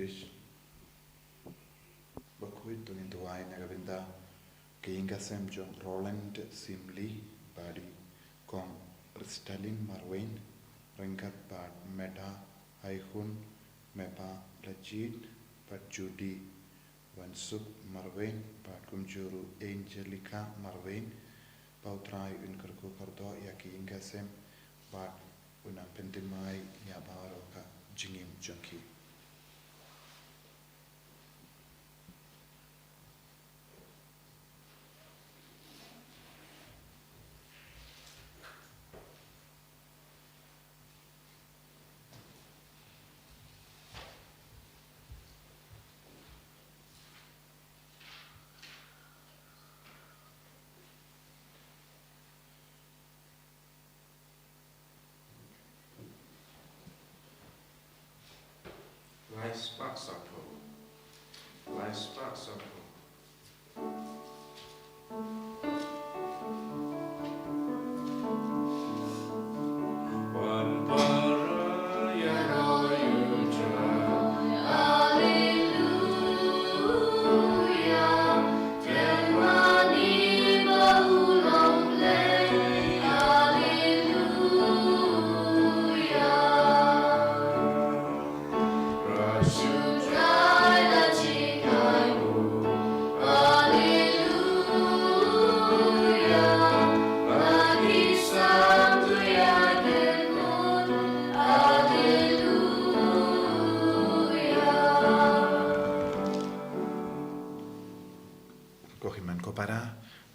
English. Bakhuid tungin tuai nagabinda keinga sem jong Roland Simli badi kong Stalin Marwain ringkat pat meta haihun mepa lajid pat Judy Wansuk Marwain pat kumjuru Angelica Marwain pautrai unkarku kardo yaki inga sem pat unang pentimai nyabaro ka jingim jongki.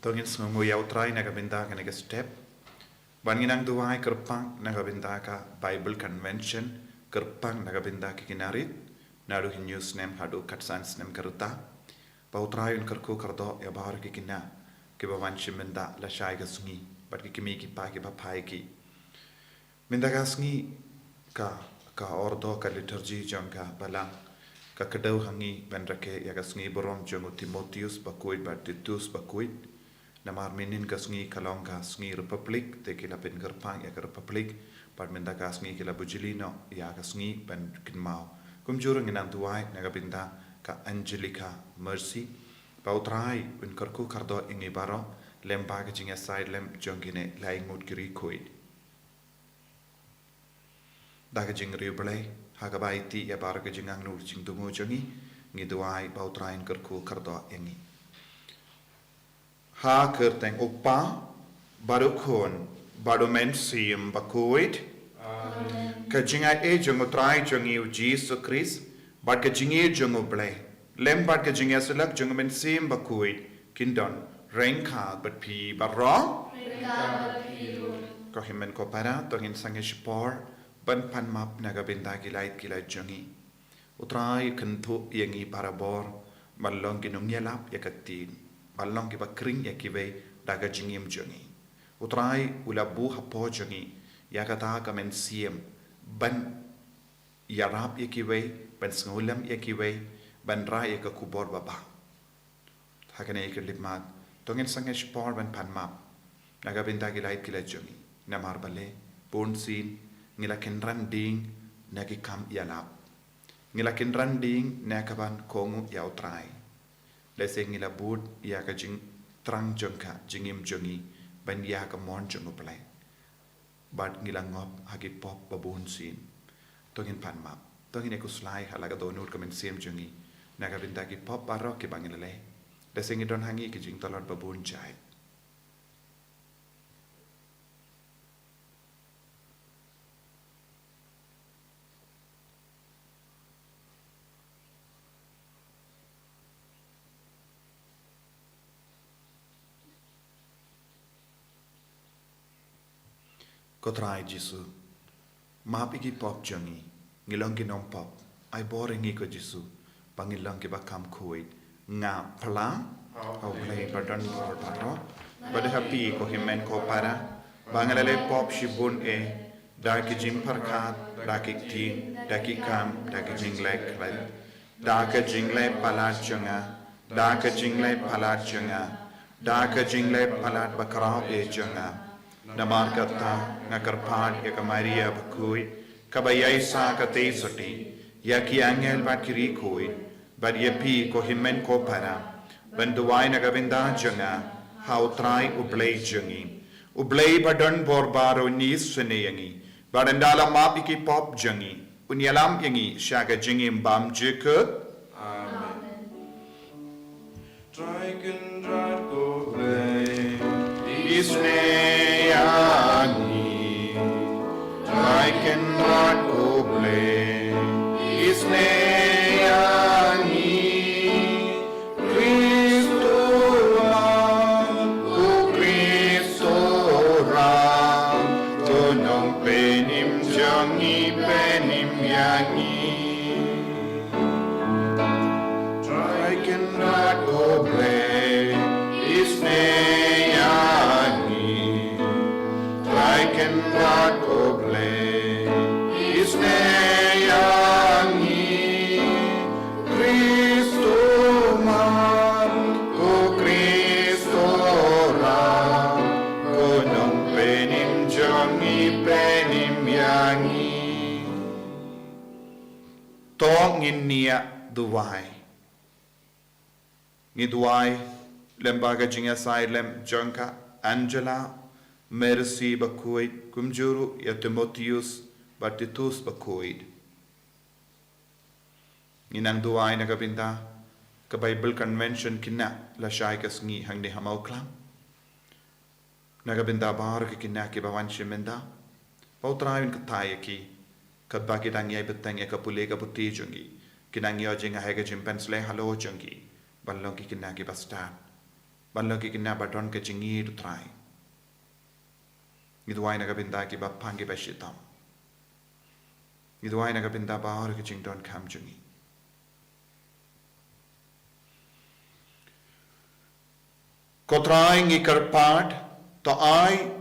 Tongin semua yau try nagabinda ka naga step banginang duai kerpang nagabinda ka Bible Convention kerpang nagabinda ki kinarit naru hin news name hadu katsans name karuta pautrayun kerku kardo ya bahar ki kina ke bawan shimenda la shai ga Sngi bat ki kimi ki pa ki papai ki minda ga Sngi ka ordo ka liturgy jangka balang ka kedau hangi benrake ya ga Sngi borom jong Timotheus Bakhuid bat Titus Bakhuid namar minin ka Sngi kalong ka Sngi Republic te kila pen gerpang ya ka Republic pat minda ka Sngi kila bujilino ya ka Sngi pen kinmau kumjurung inang tuai nagabinda ka Angelica Mercy pautrai un karku kardo ingi baro lemba ka jinga side lem jongine laing mut kiri koid da ka jing riublai ha ka baiti ya bar ka jingang nur jing tumu jongi ngi tuai pautrai karku kardo ingi ha kerteng upa baru kon baru mensium Bakhuid ka jinga e jongo trai jongi u Jesus Christ bat ka jingi jongo blai lem bat ka jinga sulak jongo mensium Bakhuid kindon rengka bat pi barro ko himen ko para tongin sange spor ban pan map naga benda gilait jongi utrai kentu yangi parabor malong ginong yelap yakatin balong ki bakring ya kiwe daga jingim jongi utrai ulabu hapo jongi ya kata ka mensiem ban yarap ya kiwe ban sengulam ya kiwe ban ra ya ka kubor baba hakane ya kelipmat tongin sange spor ban panmap naga binta gilait kila jongi namar bale ponsin ngila kenran ding nagi kam yalap ngila kenran ding nakaban kongu ya utrai lese ngila bud ya ka jing trang jongka jingim jongi ban ya ka mon jongo play bat ngila ngop hagi pop babun sin tongin pan map tongin eku slai halaga donur kamen sem jongi naga binta ki pop baro ki bangilale lese ngidon hangi ki jing tolot babun jai Kotrai Jisu, mapigi pop jongi, ngilong ginom pop, ai boringi ko Jisu, pangilong ki bakam kuit, nga pala, au play badan por paro, bada happy ko himen ko para, bangalale pop shibun daki jim parkat, daki tin, daki kam, daki jinglek lek, daka jingle palat jonga, daka jingle palat jonga, daka jingle palat bakrao jonga. Namar kata ngakarpad ya ka Maria Bakhuid kabayay sa katay soti ya ki angel bat kiri koi, bat ye pi ko himen ko para, ban duwai nagabinda janga, hau trai ublay jangi. Ublay badan borbaro nis seneyangi, barandala map iki pop jangi, unyalam yangi shaga jingim bam jeke. Amen. Triken drat go play, Isneyangi, Triken drat go play, Isneyangi, Christo Ram, Tonong penim jangi penim yangi. Triken drat go play, Isneyangi, Triken drat go play, Isneyangi, Christo man, go Christo ram, go nong penim jangi penim yangi. Tong in niya duwai. Ngiduai lembaga jinga sai lem Jonka Angela Mercy Bakhuid Kumjuru ya Timotheus Batitus Bakhuid. Ninang duai nagabinda ka Bible Convention kina la Sngi hangni Mawkhlam. Nagabinda bar ki kina ki bawan shimenda. Pautrayon kataya ki kad baki dangyay betangya ka pule ka puti jungi. Kinangyo jinga hega jimpensle halo jungi. Balong ki kina ki bastan. Balong ki kina baton ke jingi tu try. Ngiduai nagabinda ki bapang ki bashitam. Ngiduai nagabinda bahar ki jingdon kam jungi. Kotrai ngi karpat to ai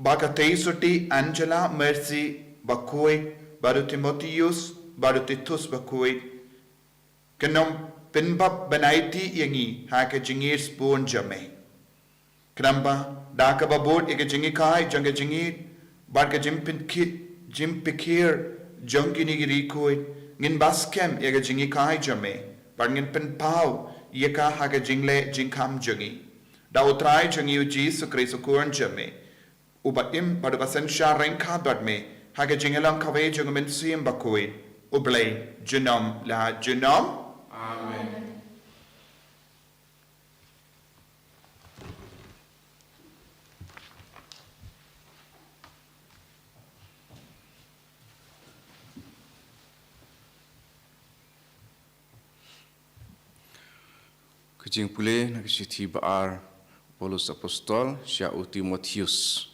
bakatei Angela Mercy Bakhuid baru Timotheus baru Titus Bakhuid kenom pinbab benaiti yangi haka jingir spoon jame kenamba daka babot ega jingi kai janga jingir barka jim pikir jongi ni giri koi ngin baskem ega jingi kai jame bar ngin pen pau yeka haka jingle jingkam jangi da utrai jangi uji sukri sukuran jame ubatim pada basen syareng kabat me haka jingelang kawe jang men sim Bakhuid ublay genom la genom. Amen. Kejing pule nak siti baar Paulus Apostol Syau Timotheus.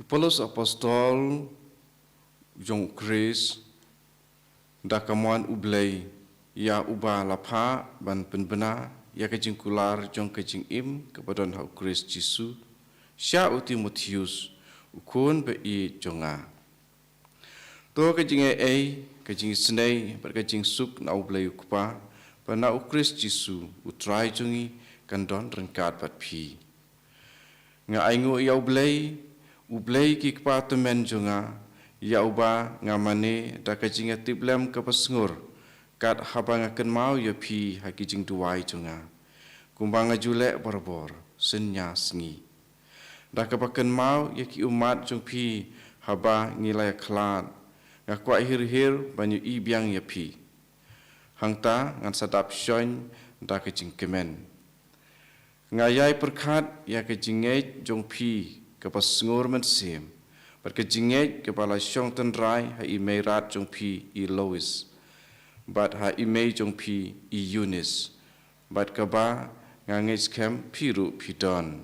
Paulus Apostol Jong Chris dakamuan ublay ya ubah lapha ban penbena ya kejing kular jong kejing im kepadon hau Chris Jisu Syau Timotheus ukun be I jonga to kejing kejing Sngi ber kejing suk na ublay ukpa pana u Chris Jisu utrai jongi kandon rengkat bat phi nga aingu ya ublay ki kpa temen jonga ya uba ngamane da kajing tiblem kapasngur kat habang akan mau ya pi hakijing duai jonga kumbang jule borbor senya Sngi da kapakan mau ya ki umat jong pi haba ngilai klat ngakwa hir banyu I biang ya pi hangta ngan sadap syon da kajing kemen ngayai perkat ya kajing jong pi kapasngur mensim berkejinget kepala syong tenrai ha imei rat jong pi I Lois bat ha imei jong pi I Eunice bat kaba ngangis kem piru pidon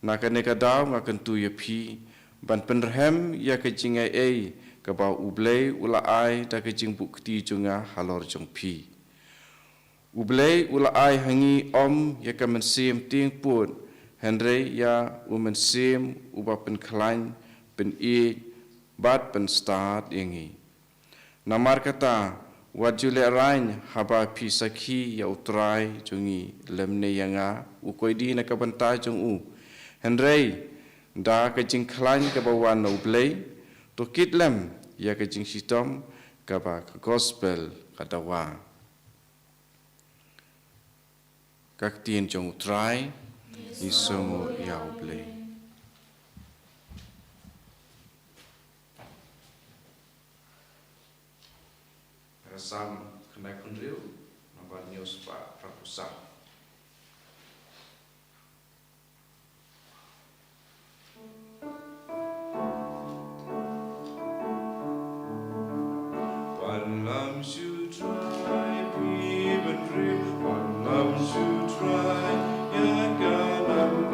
nakane kadaw ngakan tu ya pi ban penrhem ya kejingai kaba ublay ulaai da kejing bukti jonga halor jong pi ublay ulaai hangi om ya kamensim ting put Henry ya umensim uba penklan pen I bat pen start yangi namar kata wajule rain haba pisaki ya utrai jongi lemne yanga ukoidi na kabanta jong Henry da kajing klan ke bawan ublay to kitlem ya ke jing sitom ka ba gospel kadawa các tiên trong trai isomo yao ble Rasam kena kunriu nampak news pak rapusa. One love should try, even real. One love should try, ya galam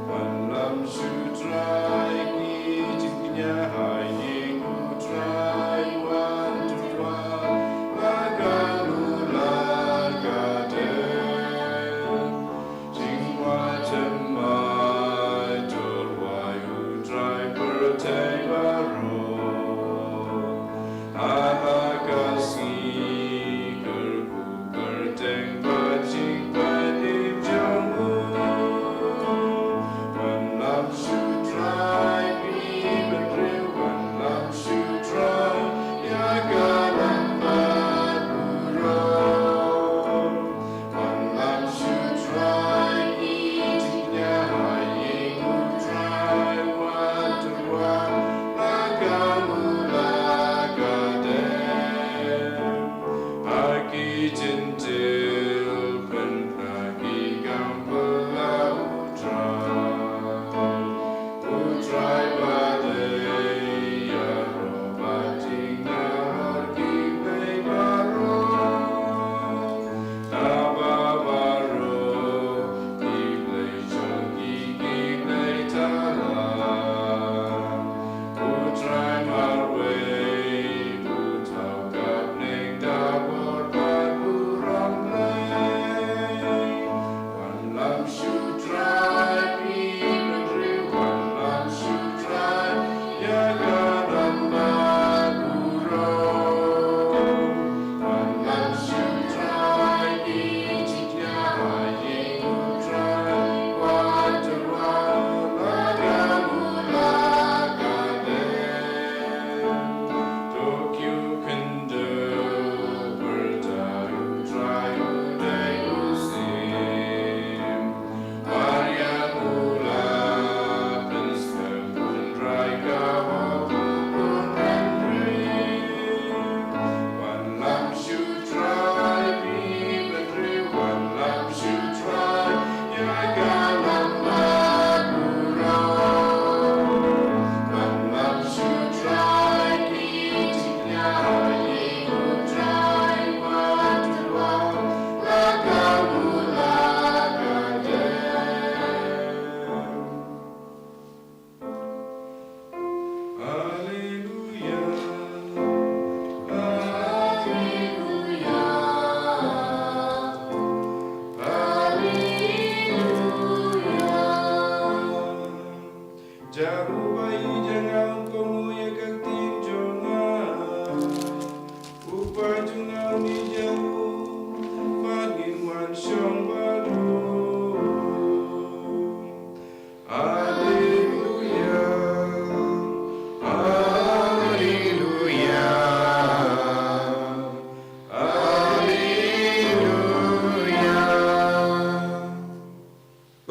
One love should try, kijiknya hai. Try one to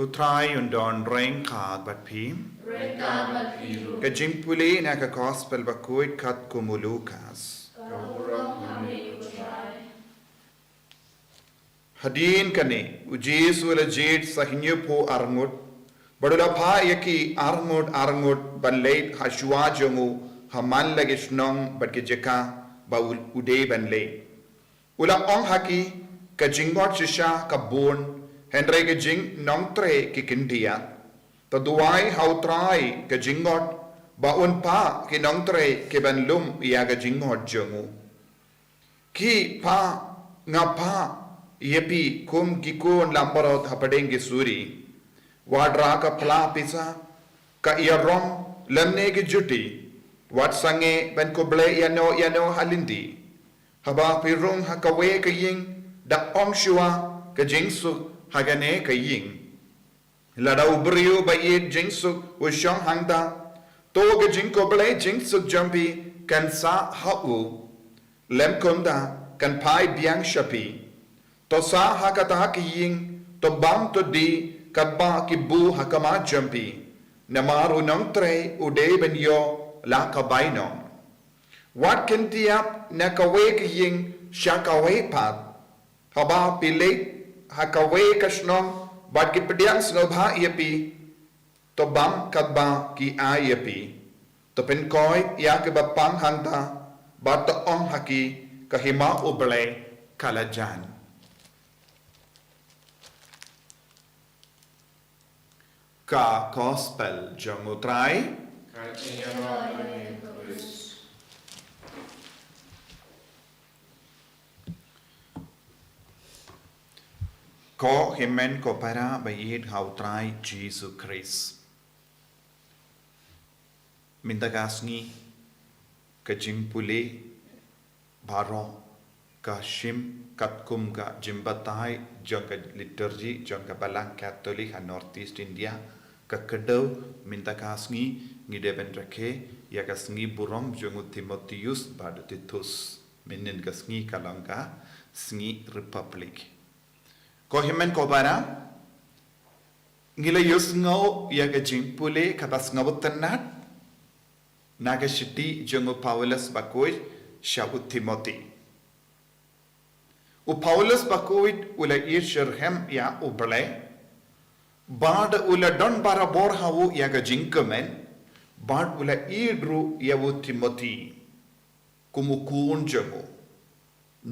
Utrai undon rain card but pim. Kajimpuli na ka gospel Bakhuid kat kumulukas. Hadin kani ujis wala jid sahinyo po arngut. Badula pa yaki arngut ban late hashua jongu haman lagish nong bat ke jeka ba uday ban late. Ula ong haki ka jingot shisha ka bon Henry ke jing nong tre ki kindia. Taduai hau trai ke jingot ba un pa ki nong tre ke ban lum ya ka jingot jongu. Ki pa nga pa yepi kum gikon lambarot hapadenge suri wadra ka pla pisa ka iarong lamne ki juti wat sange ben ko ble yano halindi haba pirung hakawe ka ying da ong shua ka jingsu hagane ka ying lada ubriyo ba yed jingsu ushong hangda to ga jing ko ble jing suk jampi kan sa hau lem konda kan pai biang shapi to sa hakata ki ying to bam to di kabba ki bu hakama jampi namaru nong tre ude ben yo la ka bainom wat kan tiap na ka we ki ying sha ka we pat haba pile haka we kasnom bat ki pediang snobha yapi to bam kabba ki ayapi to pen koi ya ke bapang hangta bat to ong haki kahima uble kalajan ka gospel jangutrai ko himen ko para bayid hautrai Jesus Christ minta kasngi ka jimpule baro ka shim katkum ka jimbatai jong ka liturgy jong ka balang Catholic ha Northeast India ka kedau minta kasngi ngideben rake ya kasngi burom jong Timotheus badu Titus minin kasngi kalangka sngi Republic ko himen ko bara ngila yus ngau ya ka jimpule katas ngawutanat naga shiti jongo Paulus Bakhuid shaut Timothy u Paulus Bakhuid ula ishirhem ya uble bad ula don bara bor hawu ya ga jinkamen bad ula idru ya u Timothy kumukun jongo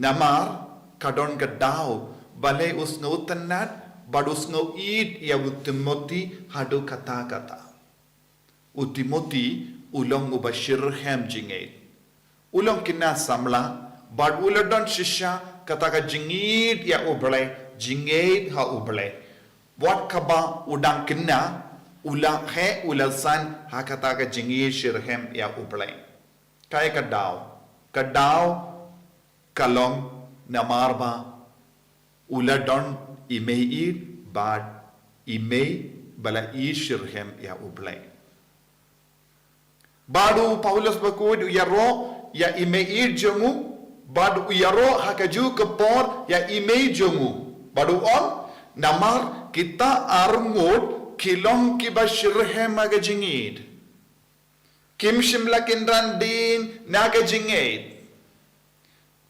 namar kadon gadau bale usngau tanat bad usngau id ya u Timothy hadu kata kata u Timothy ulong ubashir hem jingait ulong kina samla bad uladon shisha kataka jingit ya uble jingait ha uble wat kaba udang kina ulang he ulasan ha kataka jingit shirhem ya uble kaya kadau kalong namarba uladon imei bad imei bala ishirhem ya uble badu Paulus Bakhuid yaro ya imei jongu badu yaro hakaju kepor ya imei jongu badu on namar kita arngut kilong kibashirhem magajingid kim shimla kindran din nagajingid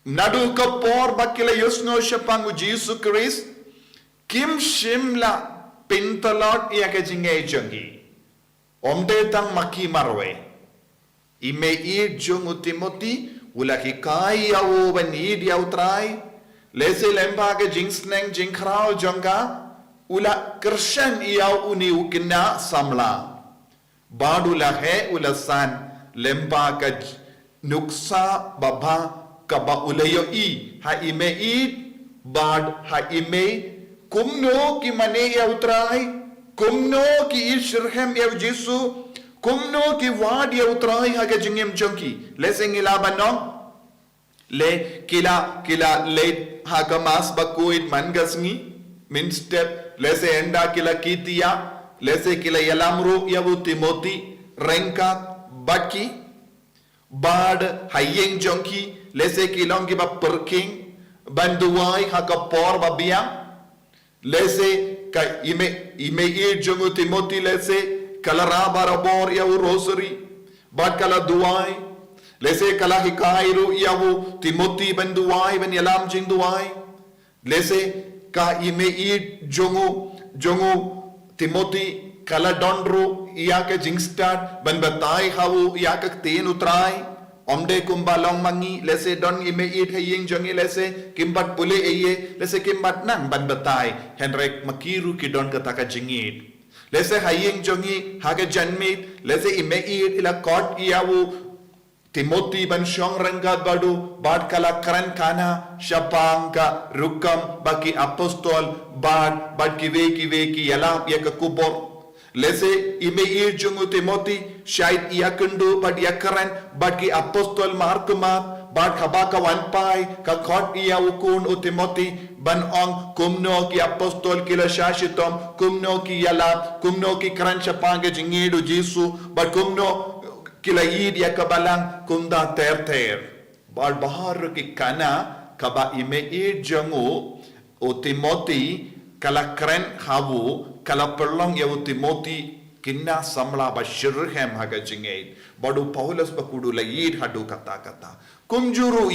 nadu kepor bakila yusno shapangu Jesus Christ kim shimla pintalot ya gajingid jongi omde tang maki marwe imei jongu Timothy ulaki kai au banid yau trai lese lemba ke jingsneng jingkrao jonga ula kershan yau uni ukina samla badula he ulasan lemba ke nuksa baba kaba ulayo i ha imei bad ha imei kumno ki mane yau trai kumno ki ishirhem yau Jesu kumno ki wad ya utrai haga jingem jonki leseng ilabanong le kila late haga mas Bakhuid mangasngi min step lese enda kila kitia lese kila yalamru ya Timothy renka baki bad hayeng jonki lese kilongi ba perking banduai haga por babia lese ka ime jongu Timothy lese kala rabara bor ya rosary bad kala duai lese kala hikairu ya Timothy ben duai ben yalam jing duai lese ka imei jongu Timothy kala dondru ya ke jingstad ben batai hawu ya ke ten utrai omde kumbalong mangi lese don imei haying jongi lese kimbat pule eye lese kimbat nang ban batai henrek makiru ki don kataka jingit lese haying jongi haga janmit lese imei ila kot iawu Timothy ban shong rangat badu bad kala karan kana shapanga rukam baki apostol bad kive ki yalam yaka kubor lese imei jongu Timothy shait yakundu bad yakaran bad ki apostol markuma bad habaka wanpai ka kot iawu kun o Timothy ban ong kumno ki apostol kila shashitom kumno ki yala kumno ki karan shapanga jingidu Jesu but kumno kila id ya kabalang kunda ter bal bahar ki kana kaba ime id jangu o Timothy kala kren hawu kala perlong ya o Timothy kinna samla ba shirhem haga jingait badu Paulus ba kudu la id hadu kata kumjuru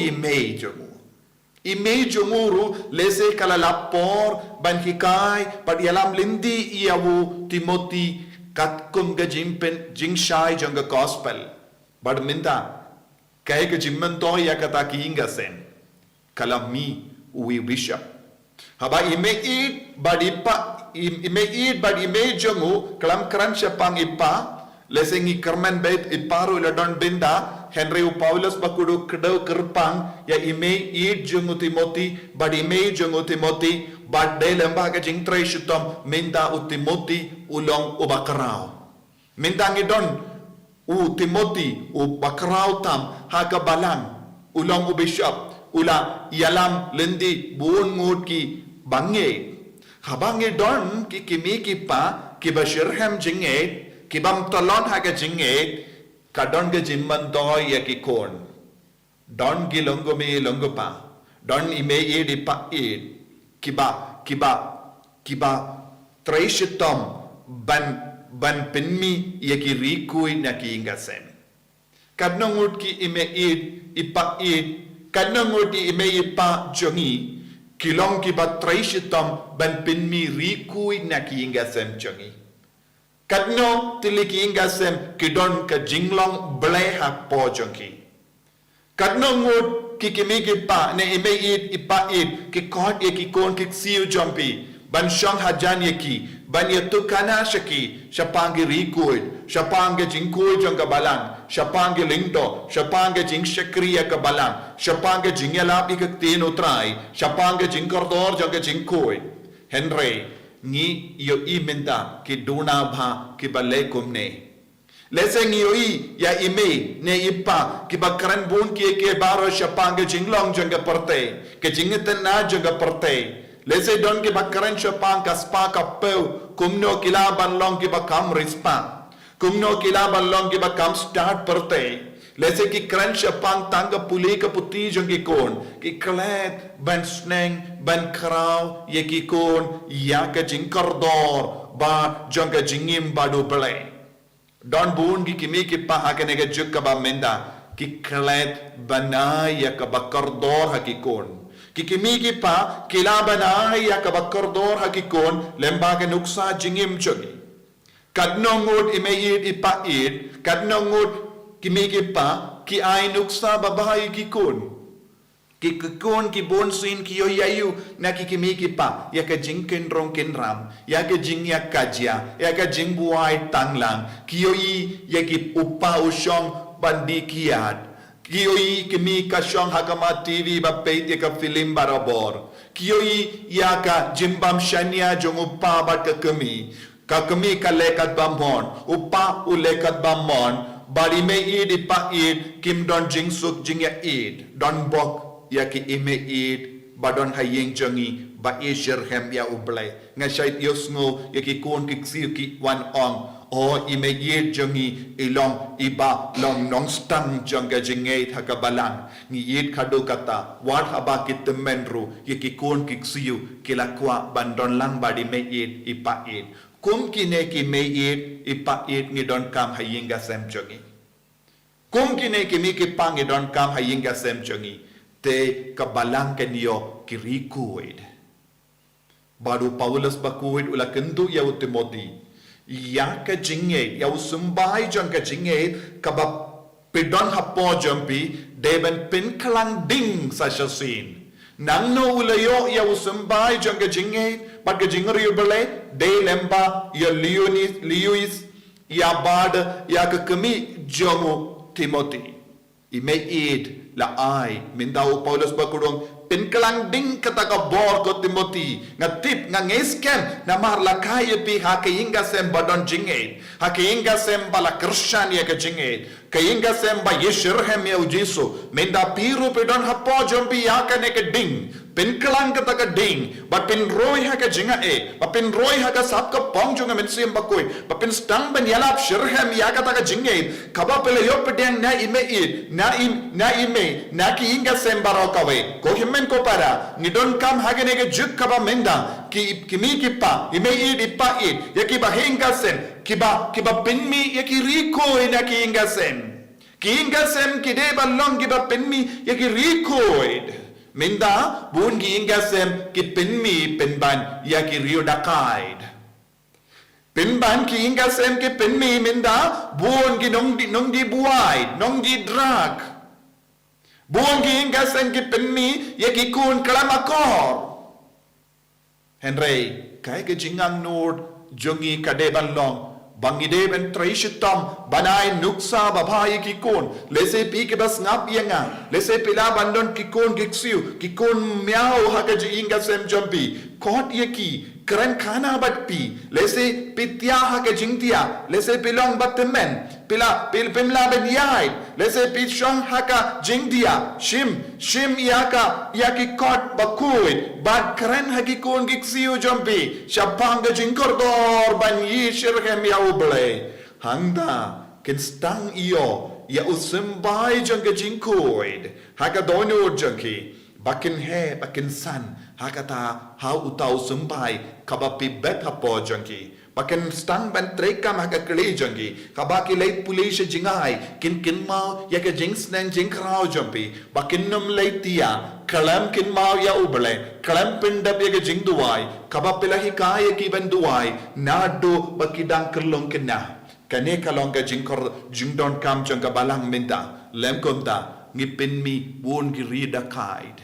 ime jumuru lese kala lapor ban hikai padialam lindi iawu Timothy kat kum ga jimpen jingshai janga gospel bad minda kay ga jimman to ya kata ki inga sen kala mi we bishop haba ime id bad ime jungu kalam kran syapang ipa lese ngi kerman bet iparu la don binda Henry Paulus bakudu kedau kerpang ya ime id jungu Timothy bad ime jungu Timothy bad de lembaga jing trai shutom minda u Timothy ulong u bakarau minda ngidon u Timothy u bakarau tam haga balang ulong u bishop ula yalam lendi buon ngut ki bange habange don ki kimi ki pa ki bashirham jinget ki bam talon haga jinget kadon ga jimman doy ya ki kon don gi longo me longo pa don ime id ipa id kiba traishitom ban penmi ya ki rikui na ki ingasem kadnongut ki ime id ipa id kadnongut ki ime ipa jongi kilong ki ba traishitom ban penmi rikui na ki ingasem jongi kadno tiliki ingasem kidon ka jinglong ble hak po jongi kadno ngut ki kimi ki pa ne ime id ipa id ki kot ye ki kon ki siu jompi ban shong hajan ye ki ban ye tukana shaki shapangi rikuid shapangi jingkuid jong ka balang shapangi lingdo shapangi jing shakriya ka balang shapangi jingelap ik tin utrai shapangi jingkordor jong ka jingkuid Henry ngi yo imenta ki duna bha ki bale kumne leseng yoi ya ime ne ipa ki bakaran bun ki ke baro shapanga jinglong janga parte ke jingeten na janga parte lese don ki bakaran shapanga spa ka peu kumno kilaban long ki bakam rispa kumno kilaban long ki bakam start parte lese ki kran shapang tanga puli ka puti jangi kon ki klet ban sneng ban krau ye ki kon ya ka jingkordor ba janga jingim badu play don bun ki kimi ki pa hakane ga juk ba menda ki klet banai ya ka bakardor hakikon ki kimi ki pa kila banai ya ka bakardor hakikon lemba ke nuksa jingim chogi kadnongut imeid ipa id kadnongut kimi ki pa ki ai nuksa babai ki kon ki kekon ki bonsin ki yo yayu na ki kimi ki pa ya ka jingken rong ken ram ya ka jing ya kajia ya ka jing buai tanglang ki yo i ya ki upa ushong bandi kiat ki yo i kimi ka shong hakama TV ba peit ya ka film barabor ki yo i ya ka jimbam shania jong upa ba ka kemi ka lekat bamon upa u lekat bamon bari me id ipa id kim don jing suk jing ya id don bok ya ki ime id badon hayeng jangi ba isher hem ya ublay nga shait yosngo ya ki kon ki ksiu ki wan ong o ime id jangi ilong iba long Nongstoin janga jingait hakabalang ni id kado kata wat haba ki temenru ya ki kon ki ksiu kilakwa bandon lang badi me id ipa id kum kine ki me id ipa id ni don kam hayeng ga sem jangi kum kine ki mi ki pang ni don kam hayeng ga sem jangi te kabalang kenyo kirikuid baru Paulus Bakhuid ula kendu ya Timothy ya ka jinge ya usumbai jang ka jinge kaba pedon hapo jampi deben pin klang ding sa shasin nang no ulayo ya usumbai jang ka jinge pat ka jingri bele de lemba ya liuis ya bad ya ka kemi jomo Timothy ime id la ai mindau Paulus bakudong pinkalang ding kataka bor ko Timothy nga tip nga ngeskem na marla kaya pi hakainga sem badon jingate hakainga sem bala Christian ya ka jingate Kainga sem ba yeshirhem ya ujiso. Menda piru pedon hapo jompi yaka neka ding. Pin kelang kata ka ding. But pin roy haka jinga e. But pin roy haka sapka pong junga mensiam bakui. But pin stang ben yalap shirhem yaka taka jinga. Kaba pele yo pedang na ime it. Na ime. Na ki inga sem barokawe. Ko himen ko para. Nidon kam haka neka juk kaba menda. Kimi kipa. Ime it ipa it. Yaki ba hinga sem. Kiba pinmi yaki riko ina ki inga sem. Ki inga sem ki de balong kiba pinmi yaki riko. Minda bun ki inga sem ki pinmi pinban yaki rio dakaid. Pinban ki inga sem ki pinmi minda bun ki nongdi buai, nongdi drag. Bun ki inga sem ki pinmi yaki kun kalamakor. Henry, kaya ke jingang nord jongi kade balong. Bangide ben traishitam banai nuksa babai kikon lese pi ke bas ngap yenga lese pila bandon kikon giksiu kikon miao hakaji inga sem jampi kot yeki keren khana bat pi lese pitya hakajingtia lese pilong batmen pila pimla ben yai lese pichong haka jingdia shim yaki kot Bakhuid bat keren hakikon giksiu jampi shabanga jingkordor ban yishirhem ya uble hangda kin stang iyo ya usimbai jangga jingkoid haka dono jangki bakin he bakin san hakata hau utau simbai kabapi bet hapo jangki bakin stang ban trekam haka kli jangki kabaki late police jingai kin mau ya ka jingsnen jingkrao jampi bakin num Lait-ïa kalam kin mau ya uble kalam pindap ya ka jingduai kabapilahi kaya ki benduai nado bakidang kerlong kena kane kalong ka jingdon kam jangka balang minta lem konta ngipin mi won gi rida kaid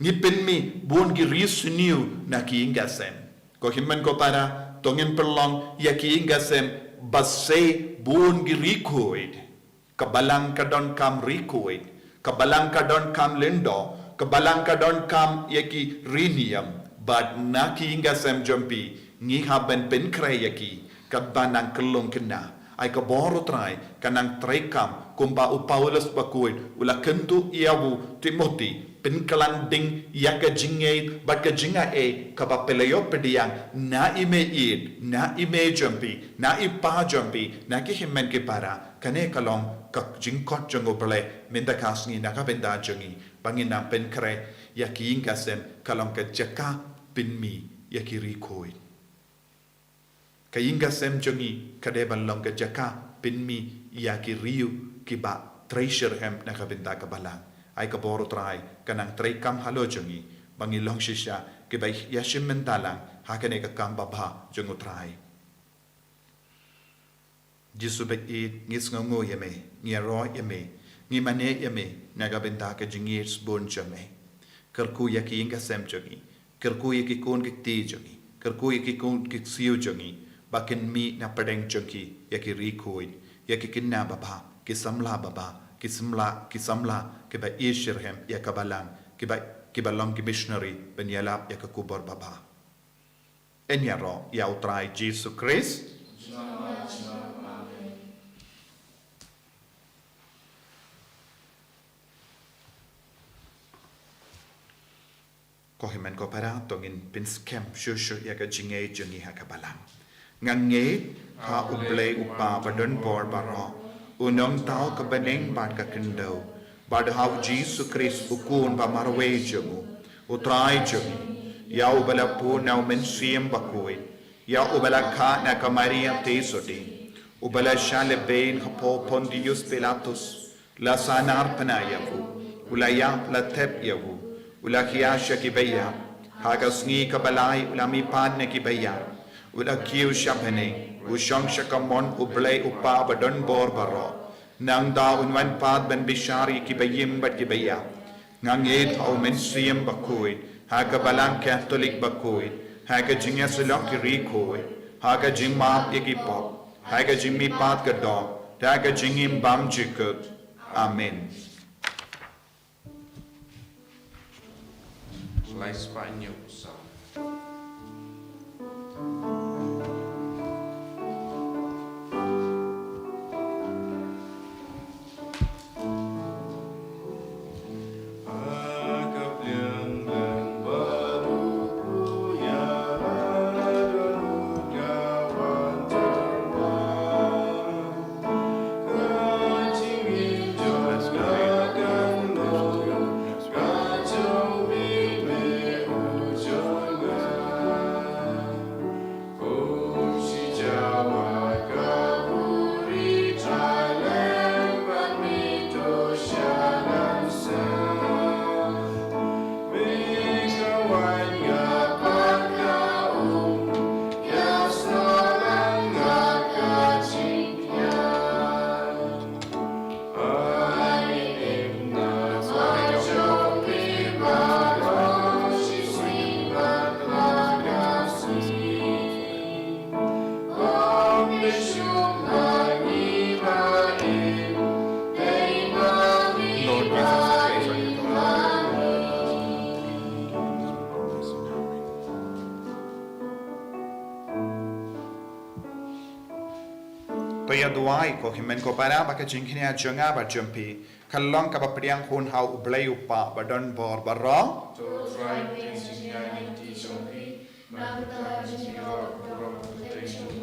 ngipin mi won gi risuniu na ki ingasem ko himmen ko para tongin perlong ya ki ingasem basay won gi rikoid kabalang kadon kam rikoid kabalang kadon kam lindo kabalang kadon kam yaki rinium but na ki ingasem jampi ngi haben pen kray yaki kabanang kelong kena ay kaboro try kanang trekam kumba u Paulus Bakhuid ula kentu iawu Timothy pinkalanding yaka jingay baka jinga e kapapelayo pediyang na ime jampi na ipa jampi na kihimen ki para kane kalong kak jingkot jango bele minda kasngi nakabenda jangi pangina penkre yaki ingasem kalong ka jaka pinmi yaki rikoid kayinga sem jongi kadeban long ka jaka pinmi yaki riu kiba treasure hem nakabenta kabalang ay kaboro try kanang trekam halo jongi bangilong shisha kiba yashim mentalang hakane ka kamba ba jongo try jisubek it ngis ngongo yeme ngiro yeme ngimane yeme nakabenta ka jingis bon jame kerku yaki inga sem jongi kerku yaki kon kiti jongi kerku yaki kon kiksiu jongi bakin mi na padeng jongi yaki rikoid yaki kinna baba kisamla baba kisamla kiba ishirhem yakabalang kiba long missionary benyalap yakakubor baba enyaro ya utrai Jesus Christ kohimen ko para tongin pinskem shushu yaka jingay jongi hakabalang ngange ha uble upa badon bor baro unong tao kabaneng bad ka kendo bad hav Jesus Christ ukun ba marwe jamu utrai jamu ya ubala pu na mensiam Bakhuid ya ubala kha na kamaria tesoti ubala shale bein hapo Pontius Pilatus la sanar panayavu ulaya la tep yavu ulakia shakibaya haga sngi kabalai ulami pan ne kibaya ula kiu shapene ushang shakamon ublay upa badon bor baro nang da unwan pad ben bishari kibayim bat kibaya ngang ed au mensiam Bakhuid haga balang Catholic Bakhuid haga jingya silong kirikoid haga jingma ekipop haga jingmi pad gadong haga jingim bam jikut amen Lai Spanyol sa Toya duai ko himen ko para baka jingkini ajonga ba jumpi. Kalong ka ba priang hun hau ublay upa ba don bor ba ro. To try things in the Shopee, Nakuta Jinga, Protection,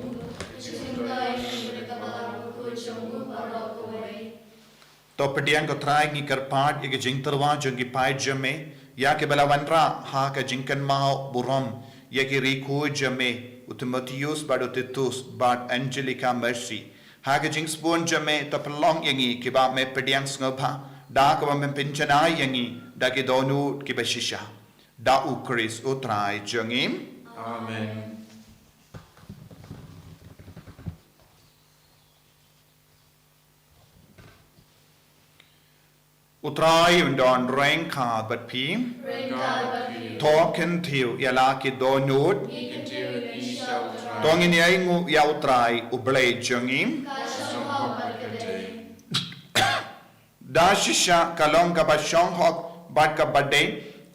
To pediang ko try ngi karpad ige jing terwa jongi pai jame ya ke bala wanra ha ka jingkan mau burom ya ke riku jame Timotheus bado Titus bad Angelica Mercy ha ka jing spoon jame to pelong yangi ke ba me pediang sngopa da ka ba me pinchana yangi da ke donu ke ba shisha da u Chris u try jongim Amen. Utrai undon rain card but p talking to yala ki donut dongin yangu ya utrai ublay jongim da shisha kalong ka ba shong hok bat ka bade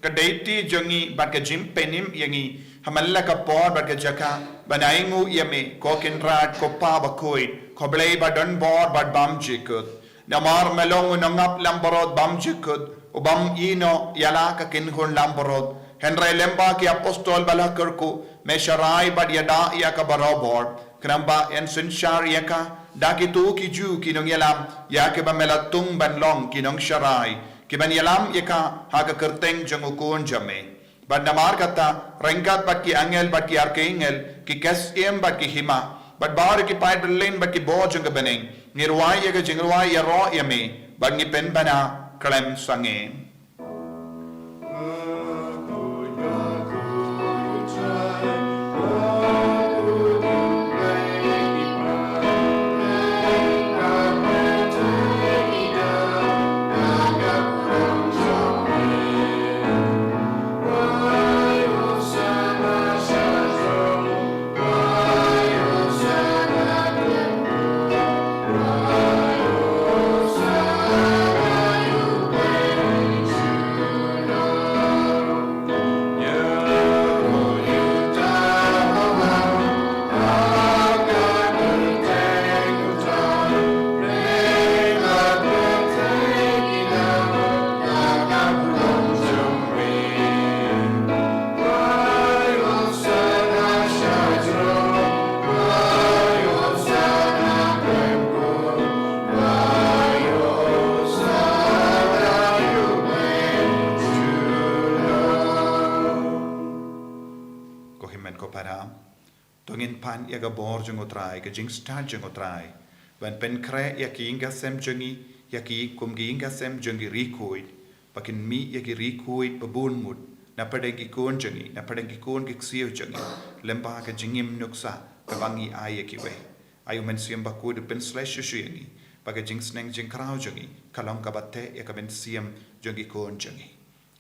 ka deiti jongi bat ka jim penim yangi hamalla ka por bat ka jaka banaingu yame ko kinrat ko pa Bakhuid ko blay ba don bor bat bam jikut namar melong nangap lamborod bam jikut ubam ino yala ka kinhun lamborod henry lemba ki apostol balakarku mesharai bat yada ya ka barobor kramba en sinshar yaka daki tu ki ju ki nong yalam ya ke ba melatung ban long ki nong sharai ki ban yalam yaka ha ka kerteng jangukun jame ban namar kata rengkat bat ki angel bat ki archangel ki kes em bat ki hima bat bar ki pai berlin bat ki bo jang beneng nirwai ya ka jingwai ya ro ya me bat ni pen bana klem sange yaga bor jung utrai ke jing star jung utrai ban pen kre yaki inga sem jungi yaki kum gi inga sem jungi rikuid pakin mi yaki rikuid babun mut na padengi kun jungi na padengi kun ki ksiu jungi lemba ka jingim nuksa ka bangi ay yaki we ayu men siam Bakhuid pen slash shushingi paga jing sneng jing krau jungi kalong ka batte yaka ben siam jungi kun jungi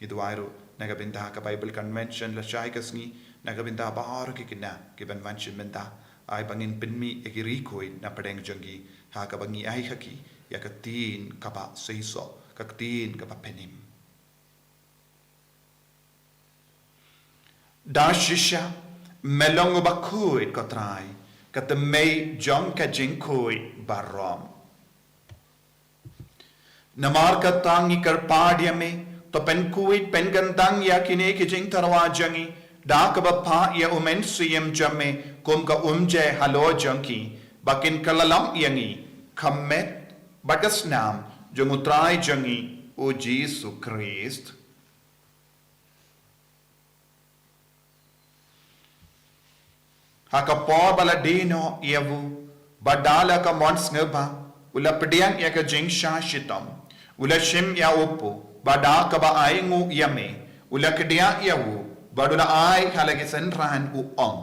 idwairu naga binda ka Bible convention la shai ka sngi nagabinda bahar ki kina ki ban vanchin menta ai bangin pinmi egiri koi na padeng jangi ha ka bangi ai haki ya ka tin ka ba seiso ka tin ka ba penim da shisha melong Bakhuid ko trai ka te mei jong ka jing koi barom namar ka tangi kar padia me to pen kuit pen gandang ya kine ki jing tarwa jangi da ka ba pa ya umen siyem jamme kum ka umje halo janki bakin kalalam yangi khammet bagas nam jongutrai jangi o Jesus Christ haka por baladino yavu badala ka mons ngeba ula pediang ya ka jing shitam ula shim ya upu badaka ba aingu yame ula kedia yavu baduna ai halagi senran u ong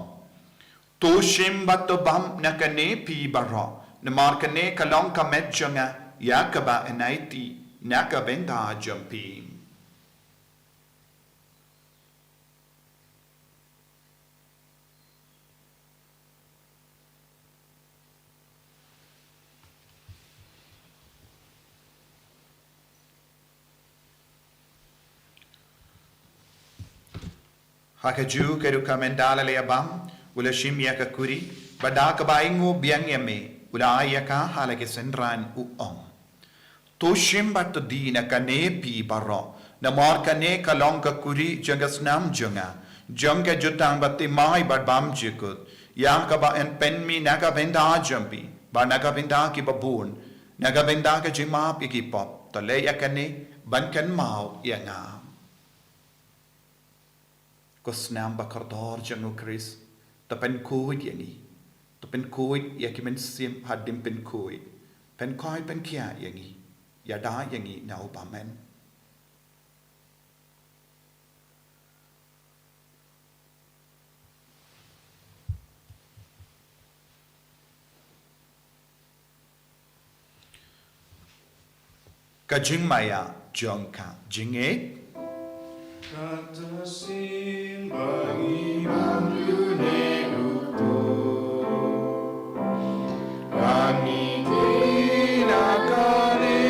to shim bato bam nakane pi baro na markane kalong kamet jonga yakaba enaiti nakabenda jampi Hakaju keru kamendala le abam ula shim yakakuri badaka baingu biang yame ulaya ka halagi senran uong. Tushim bat di na kane pi baro, na mar kane kalong ka kuri jangas nam janga, janga jutang bati mai bat bam jikut, yang ka ba en penmi naga benda jampi, ba naga benda ki babun, naga benda ka jimap ki pop, talaya kane ban kan mau yanga. Kusnam bakardor jangu Chris, tapen kuid yani, tapen kuid yakimen sim hadim pen kuid, pen koi pen kia yani. Ya da yang ini nau pamen. Kajing maya jongka jinge. Kata sin bagi mamune upo, kami tidak kali.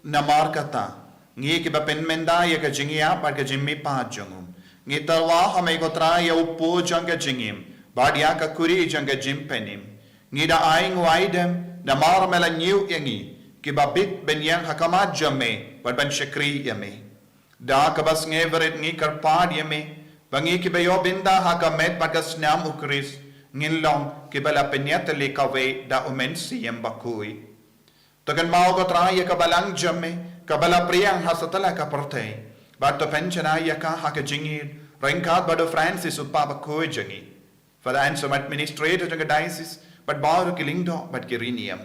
Namar kata, ngi ki ba pen menda ya ka jingia par ka jimmi pa jangum. Ngi talwa hame ko tra ya upo jang ka jingim, badia ka kuri jang ka jim penim. Ngi da aing waidem, namar mela nyiu yangi, ki ba bit ben yang hakama jamme, par ben shakri yame. Da ka bas ngeverit ngi karpad yame, bangi ki ba yo binda hakamet par ka snam ukris, ngin long ki ba la penyat le kawe da umensi yam bakui. Tokan mau ko traya kabalang jamme, kabala priyang hasatala ka portay. Bato penchana yaka haka jingir, ringkat bado Francis upapa koi jangi. Fadaan som administrator janga diocese, but baru kilingdo but kiriniam.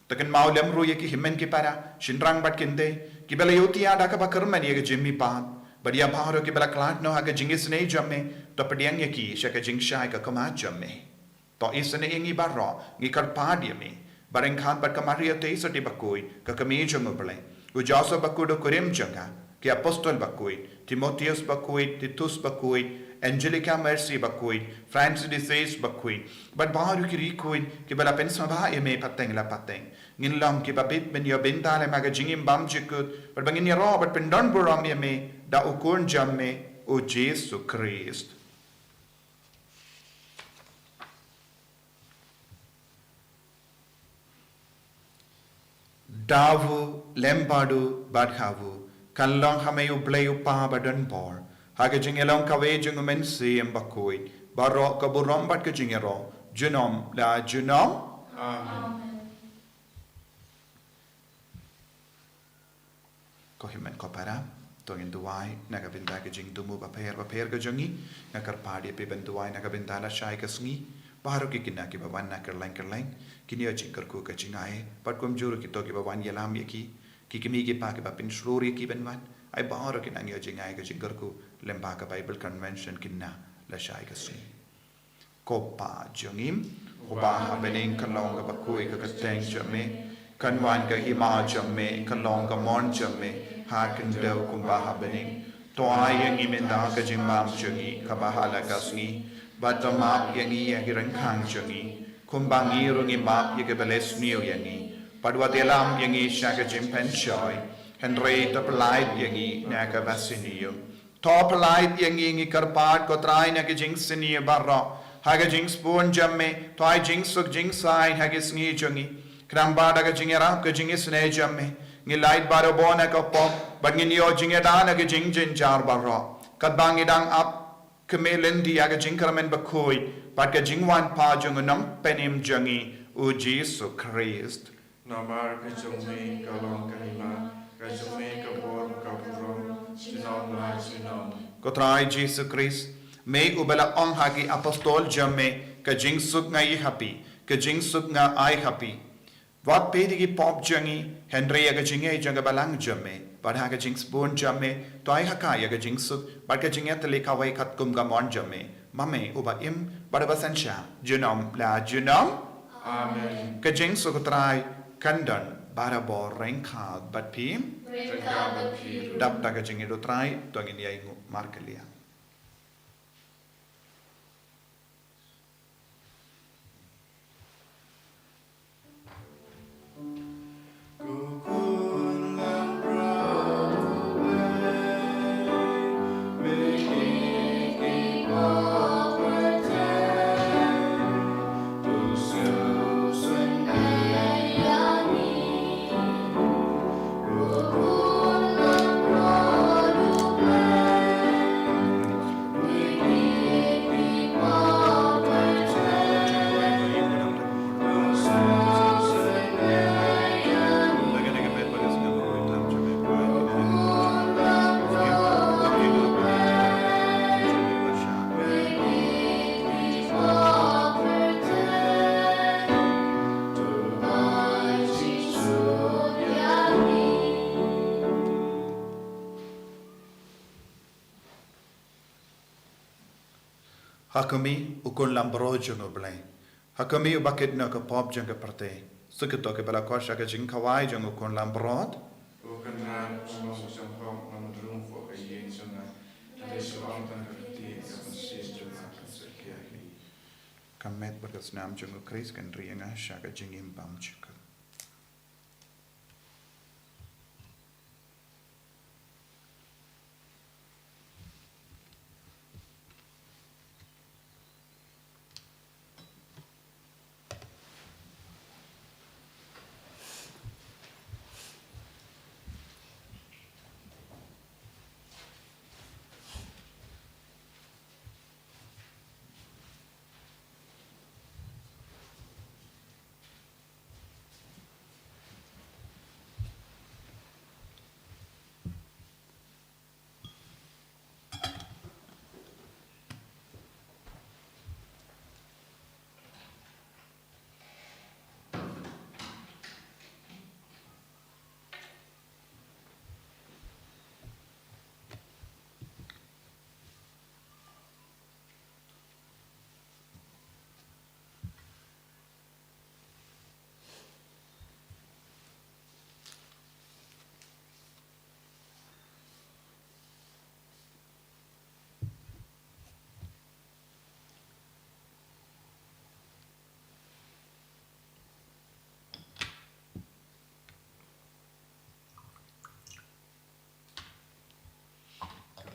Tokan mau lemru yaki himen ki para, shinrang bat kinde, kibala yoti ada ka bakarman yaka jimmi pad. Badia baru kibala klat no haka jingis ne jamme, to padiang yaki shaka jingshai ka kama jamme. To isane ingi barro, ngi karpad yame. Bareng khan bat kamaria te sa ti bakui ka kami jang uble ujaso bakudo kurim janga ki apostol bakui Timotheus bakui Titus bakui Angelica Mercy bakui Francis de Sales bakui bat baru ki rikuin ki bala pensa ba me pateng la pateng ngin lam ki babit ben yo bintale magajingim bam jikut bat bangin ya ro bat pendon buram me da ukun jamme o Jesus Christ. Davu, lempadu, badhavu, kanlong hamayu blayu pa badan por, hagajing elong kawe jung mensi embakui, barok kaburom bat kajingero, junom la junom. Amen. Kohimen kopara, tongin duwai, nagabinda kajing tumu baper kajangi, nakarpadi pe benduwai nagabinda la shai kasngi, baru kikina ki bawan nakerleng, kini aja kerku kacingai, pat kum juru kita ki bawan yalam yaki, kikimi ki pa ki bapin sluri ki benwan, ai baru kina ngi aja ngai kacing kerku lemba ka Bible Convention kina la shai kasni. Kopa jangim, kopa habening kalong ka bakui ka kateng jame, kanwan ka hima jame, kalong ka mon jame, hakin daw kumba habening, toa yang imenda ka jimam jangi, kabahala kasni. Bata map yangi yang rengkang jangi, kumbangi rungi map yang kebeles niu yangi, padwa dalam yangi syaka jimpen choy, Henry topelait yangi naka basiniu, topelait yangi ngi karpat kotrai naka jing sini barra, haga jing spoon jamme, toy jing suk jing sai haga sngi jangi, kramba daga jingera ka jing sne jamme, ngi light baro bona ka pop, but ngi nio jingeda naka jing jin jar barra, kadbangi dang up. Kemelendi aga jingkaramen bakui, pat ka jingwan pa jung nong penim jangi u Jesus Christ. Namar ka jungme kalong kanima, ka jungme ka bor ka burom, sinom la sinom. Kotrai Jesus Christ, may ubala ong hagi apostol jamme, ka jing suk ngai happy, ka jing suk nga ai happy. Wat pedi ki pop jangi, Henry aga jingai janga balang jamme. But haga jing spoon jamme, to ai hakaya ga jing suk, but ka jingat le kawai kat kum gamon jamme, mame uba im, badabasansha, junom la junom. Amen. Ka jing suk trai, kandan, barabor renkad, but pim, dap daga jing edo trai, tongin yai markelia. Hakami ukon lambro jungo blay. Hakami ubakit na ka pop jang ka parte. Sukuto ke bala kosha ka jing kawai jang ukon lambrod. Bukan ran semua musim kau menurun fo kaye sungai. Ada seorang tan kerti ke masjid juga kesekian. Kamet berkas nam jungo kris kan rianga shaka jing imbam chika.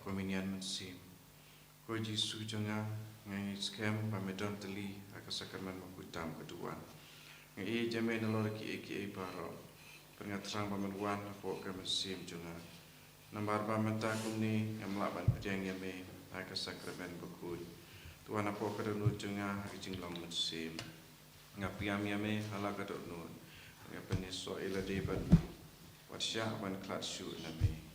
Kominian mensim. Ko Yesus janga ngai scam pamedon teli akasakarman makutam keduan. Ngai jame nalor ki baro. Pengatrang pameduan fo ke mensim janga. Nambar pamenta kumni yang melaban pedang yame akasakarman Bakhuid. Tuan apa kedunu janga jinglang mensim. Ngapiam yame ala kadonu. Ngapeni so ila deban. Watsya ban klat syu nami.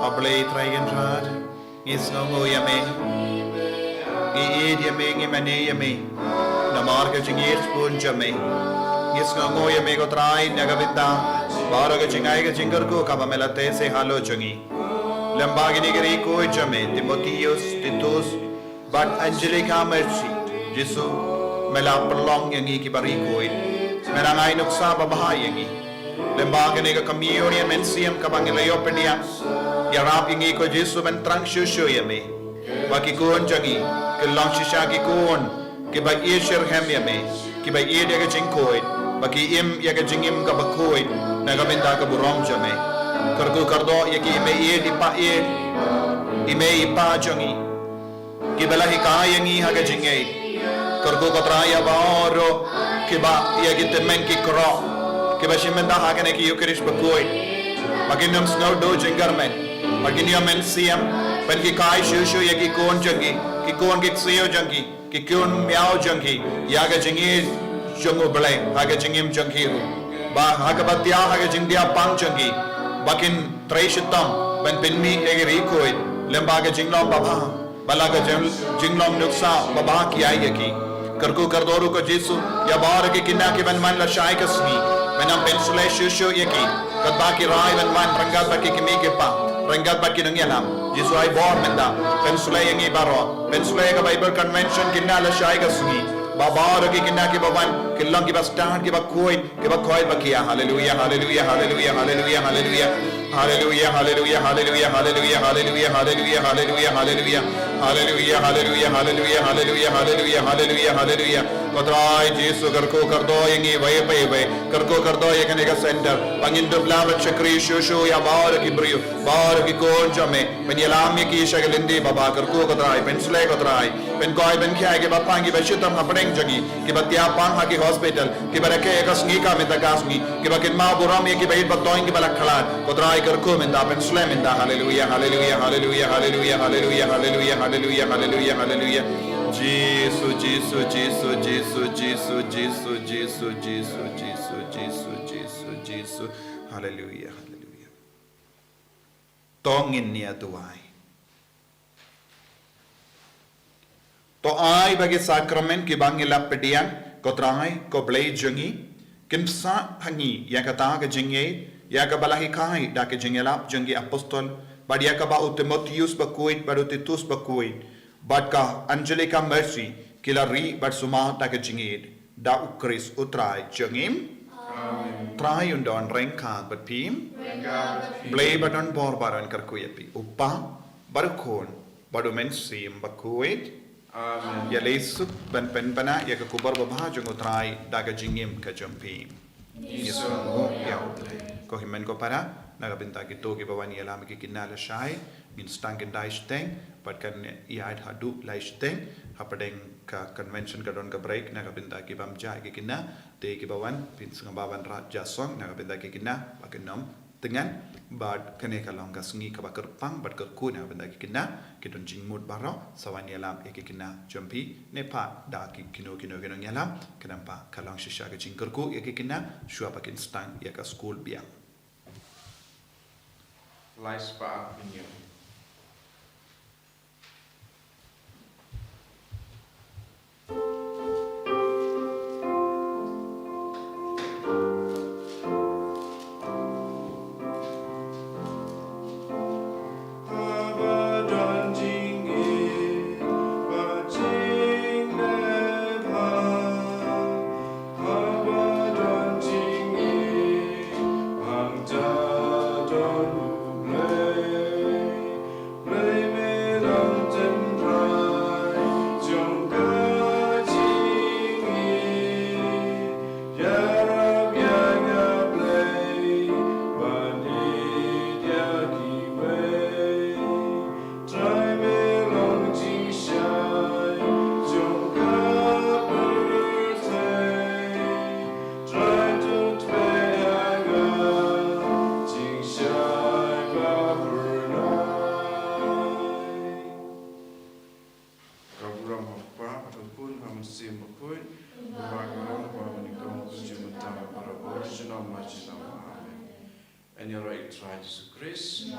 Ablay trayan rad. Is nongo yame. Iid yame ngimane yame. Namar ka jingir spoon jame. Is nongo yame ko try nagavita. Baro ka jingay ka jingar ko kapamelate se halo jungi. Lambagini gari ko jame. Timotheus, Titus, but Angelica Mercy. Jesu mela perlong yangi ki bari ko. Merangay nuksa babahay yangi. Lembagini ka communion mensiam kapangilayo pedia. Yarap ingi ko Jesu men trang shushu yame. Baki kun jangi ke long shisha ki kun ke ba ye sherhem yame ke ba ye de jing koid baki im ya jingim ka Bakhuid na ka benda ka burom jame karku kardo ye ki me ye di pa ye ime ipa jangi ke bela hikayangi ha ka jingai karku katraya baoro ke ba ye ki temen ki kro ke ba shimenda ha ka ne ki yukrish Bakhuid baki nam snow do jingarmen Maginia mensiam, pen ki kai shushu ya ki kon jangi, ki kon ki kseo jangi, ki kon miao jangi, yaga jangi jango blay, haga jangim jangi ru, ba haga batya haga jingdia pang jangi, bakin traishitam, pen pinmi egi rikoid, lembaga jinglom baba, balaga jinglom nuksa baba ki ayaki, karku kardoru ko Jesu, ya bar ki kinna ki ben man la shai kasmi, benam pensule shushu yaki, kadbaki rai ben man rangat baki kimi ke pa. Renggat baki nang yalam Jesu ay bor menda pensulay yang ibaro pensulay ka Bible convention kinna la shay ka sungi baba ragi kinna ki baban kilong kiba start kiba koi bakia. Hallelujah, hallelujah, hallelujah, hallelujah, hallelujah. Hallelujah, hallelujah, hallelujah, hallelujah, hallelujah, hallelujah, hallelujah, hallelujah. Hallelujah, hallelujah, hallelujah, hallelujah, hallelujah, hallelujah, hallelujah. Kotrai Jesus karko kardo yengi way karko kardo yekane ka center pangindo blama chakri shushu ya bar ki brio bar ki kon jame pen yalam ki shagalindi baba karko kotrai pen sle kotrai pen koi ben kya ke bapangi bashitam hapeng jagi ki batya pang ha ki hospital ki barake ka Sngi ka metagasmi ki bakin ma buram ye ki bait batoing ki balak khalat kotrai karko menda pen sle menda. Hallelujah, hallelujah, hallelujah, hallelujah, hallelujah, hallelujah, hallelujah, hallelujah, hallelujah. Jesus, Jesus, Jesus, Jesus, Jesus, Jesus, Jesus, Jesus, Jesus, Jesus, Jesus, Jesus. Hallelujah, hallelujah. Tongin niya tuay. To ay bagi sakramen ki bangila pedian ko trai ko blay jungi kinsa hangi ya kata ka jingye ya ka balahi kai da ka jingela jungi apostol badia ka ba Timotheus Bakhuid baru Titus Bakhuid bad ka Angelica Mercy kila ri bad suma da ka jingid da ukris utrai jungim trai undon rengka bad pim blay badon bor baran karkuyapi upa barukon badu mensim Bakhuid. Amen. Ya lesuk ban penpana ya ke kubar babha jung utrai daga jingim ka jampi. Yesu ngo ya utre. Ko himen ko para naga binta ki to ki bawani ya lam ki kinala shai min stangen dai steng but kan iad hadu lai steng hapadeng ka convention ka don ka break naga binta ki bam ja ki kinna te ki bawan pin sengabawan raja song naga binta ki kinna bakenom dengan bad kene kalong ka Sngi ka bakar pang bad ka kuna benda ki kina ki don jing mut baro sawan yalam e ki kina jampi ne pa da ki kino yalam kenapa kalong shisha ka jing kerku e ki kina shua pakin stang ya ka school biang Lais pa pinyo. And your right, Jesus Christ.